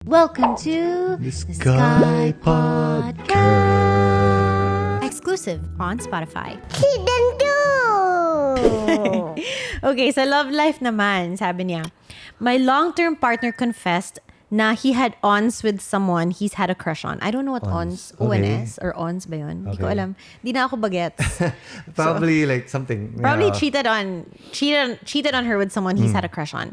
Welcome to the Sky Podcast. Exclusive on Spotify. Hidden do! Okay, sa love life naman, sabi niya, my long-term partner confessed na he had ons with someone he's had a crush on. I don't know what ons, Okay. ONS, or ons ba yun? Hindi ko Okay. alam. Di na ako bagets. Probably like something. Probably yeah. cheated on her with someone he's had a crush on.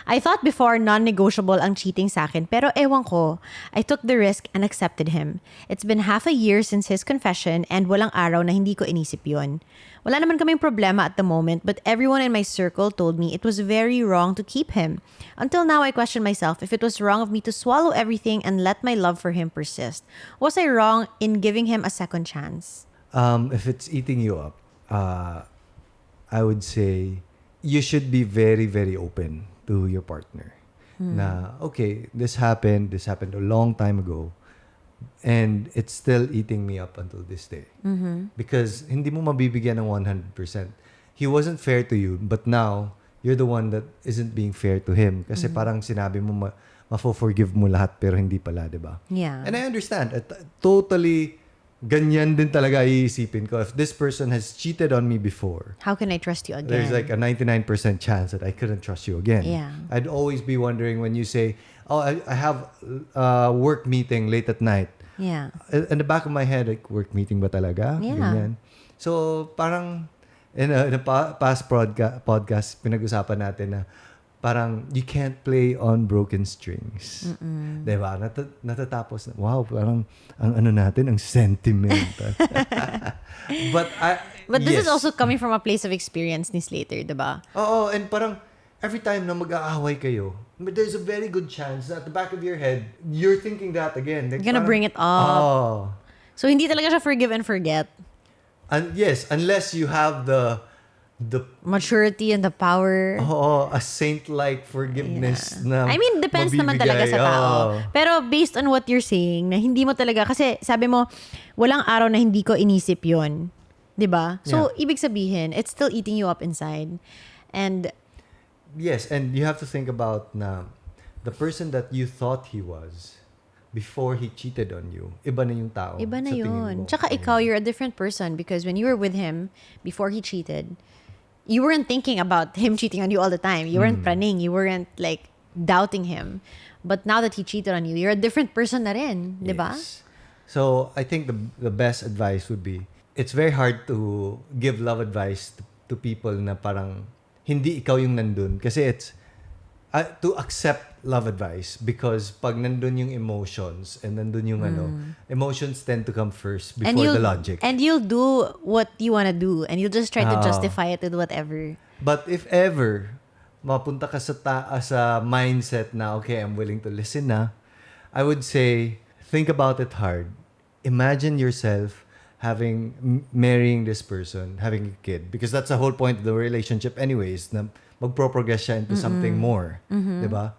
I thought before non-negotiable ang cheating sa akin, pero ewan ko, I took the risk and accepted him. It's been half a year since his confession and walang araw na hindi ko inisip yun. Wala naman kaming problema at the moment, but everyone in my circle told me it was very wrong to keep him. Until now, I question myself if it was wrong of me to swallow everything and let my love for him persist. Was I wrong in giving him a second chance? If it's eating you up, I would say you should be very, very open to your partner. Na, okay, this happened a long time ago, and it's still eating me up until this day. Because hindi mo mabibigyan ng 100%. He wasn't fair to you, but now, you're the one that isn't being fair to him. Kasi parang sinabi mo, mafo-forgive mo lahat, pero hindi pala, di ba? Yeah. And I understand. Totally, ganyan din talaga iisipin ko. If this person has cheated on me before, How can I trust you again? there's like a 99% chance that I couldn't trust you again. Yeah. I'd always be wondering when you say, oh, I have a work meeting late at night. Yeah. In the back of my head, like, work meeting ba talaga? Yeah. Ganyan. So, parang, in a past podcast, pinag-usapan natin na parang you can't play on broken strings. Diba? Natatapos na, wow, parang ang ano natin, ang sentimental. But this yes. is also coming from a place of experience ni Slater, diba? Oo, and parang every time na mag-aaway kayo, there's a very good chance that at the back of your head, you're thinking that again. Like, You're gonna bring it up. Oh. So, hindi talaga siya forgive and forget. And yes, unless you have the Maturity and the power. a saint-like forgiveness na I mean, depends naman talaga sa mabibigay. tao. Oo. Pero based on what you're saying, na hindi mo talaga, kasi sabi mo, walang araw na hindi ko inisip yun. 'Di ba? So, ibig sabihin, it's still eating you up inside. And, Yes, and you have to think about na the person that you thought he was before he cheated on you, iba na yung tao. iba na sa tingin yun. mo. Tsaka ikaw, you're a different person because when you were with him, before he cheated, you weren't thinking about him cheating on you all the time. You weren't praning. You weren't like doubting him. But now that he cheated on you, you're a different person na rin. Di ba? Yes. So, I think the best advice would be, it's very hard to give love advice to people na parang hindi ikaw yung nandun. Kasi it's to accept love advice because pag nandun yung emotions and nandun yung emotions tend to come first before the logic. And you'll do what you want to do. And you'll just try to justify it with whatever. But if ever mapunta ka sa mindset na, okay, I'm willing to listen na, I would say, think about it hard. Imagine yourself marrying this person, having a kid. Because that's the whole point of the relationship anyways, na magpro-progress siya into something more. Diba?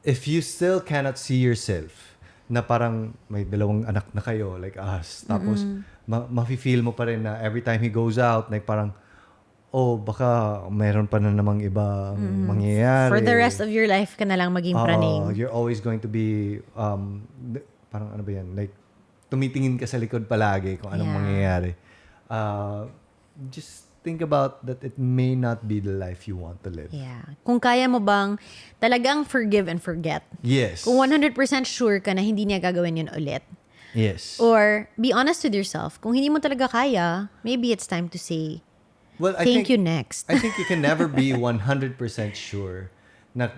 If you still cannot see yourself na parang may dalawang anak na kayo, like us, tapos mafe-feel mo pa rin na every time he goes out, like parang, oh, baka mayroon pa na namang iba mangyayari. For the rest of your life ka na lang maging praning. You're always going to be, parang ano ba yan, like, tumitingin ka sa likod palagi kung anong mangyayari. Just think about that it may not be the life you want to live. Yeah. Kung kaya mo bang talagang forgive and forget. Yes. Kung 100% sure ka na hindi niya gagawin yun ulit. Yes. Or be honest with yourself. Kung hindi mo talaga kaya, maybe it's time to say, Well, thank you next. I think you can never be 100% sure na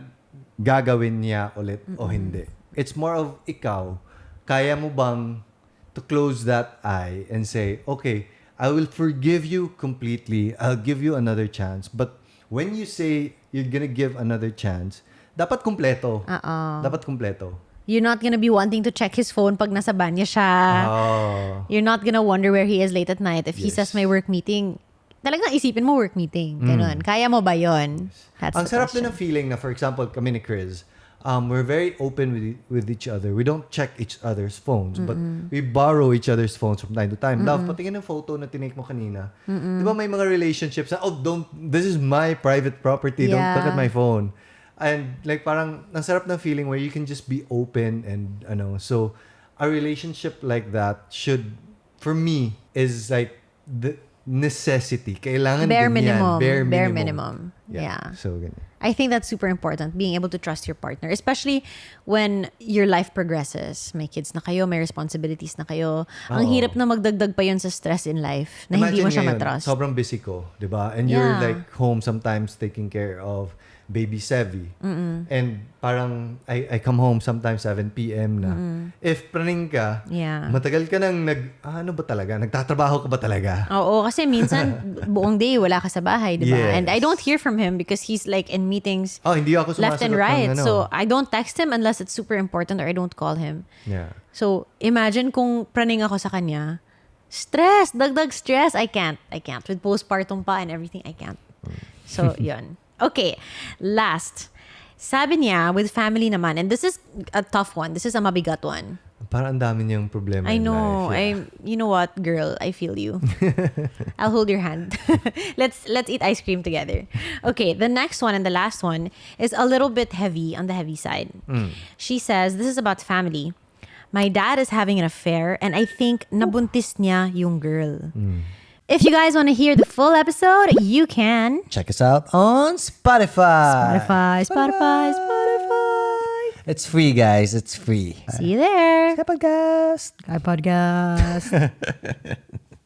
gagawin niya ulit o hindi. It's more of ikaw, kaya mo bang to close that eye and say, okay, I will forgive you completely. I'll give you another chance. But when you say you're gonna give another chance, dapat kumpleto. Dapat kumpleto. You're not gonna be wanting to check his phone pag nasa banya siya. You're not gonna wonder where he is late at night. If he says may work meeting, talagang isipin mo work meeting. Ganon. Kaya mo ba yun? That's Ang the sarap question. din ng feeling na, for example, kami ni Chris, we're very open with each other. We don't check each other's phones, but we borrow each other's phones from time to time. Love, patingin ng photo na tinake mo kanina. Di ba may mga relationships na, this is my private property. Don't look at my phone. And like parang ang sarap ng feeling where you can just be open and so a relationship like that should, for me, is like the necessity. Kailangan Bare din yan. minimum. Bare Bare minimum. minimum. Yeah. So ganyan. I think that's super important, being able to trust your partner, especially when your life progresses. May kids na kayo, may responsibilities na kayo. Ang hirap na magdagdag pa yun sa stress in life na hindi mo siya ngayon, matrust. sobrang busy ko, di ba? And you're Yeah. like home sometimes taking care of baby Sevi. And parang I come home sometimes 7 p.m. na. If praning ka, Yeah. matagal ka nang ano ba talaga? Nagtatrabaho ka ba talaga? Oo, kasi minsan buong day wala ka sa bahay, di ba? Yes. And I don't hear from him because he's like in meetings Oh, hindi ako left and sumasagot right. ng So I don't text him unless it's super important or I don't call him. Yeah. So imagine kung praning ako sa kanya, stress, dagdag stress. I can't. With postpartum pa and everything, I can't. So, yun. Okay, last. Sabi niya, with family naman, and this is a tough one. This is a mabigat one. Parang ang dami niyang problema I in know. life. Yeah. You know what, girl? I feel you. I'll hold your hand. Let's eat ice cream together. Okay, the next one and the last one is a little bit heavy, on the heavy side. She says, this is about family. My dad is having an affair and I think nabuntis niya yung girl. If you guys want to hear the full episode, you can. Check us out on Spotify. Spotify. It's free, guys. It's free. See you there. Skypodcast. Skypodcast.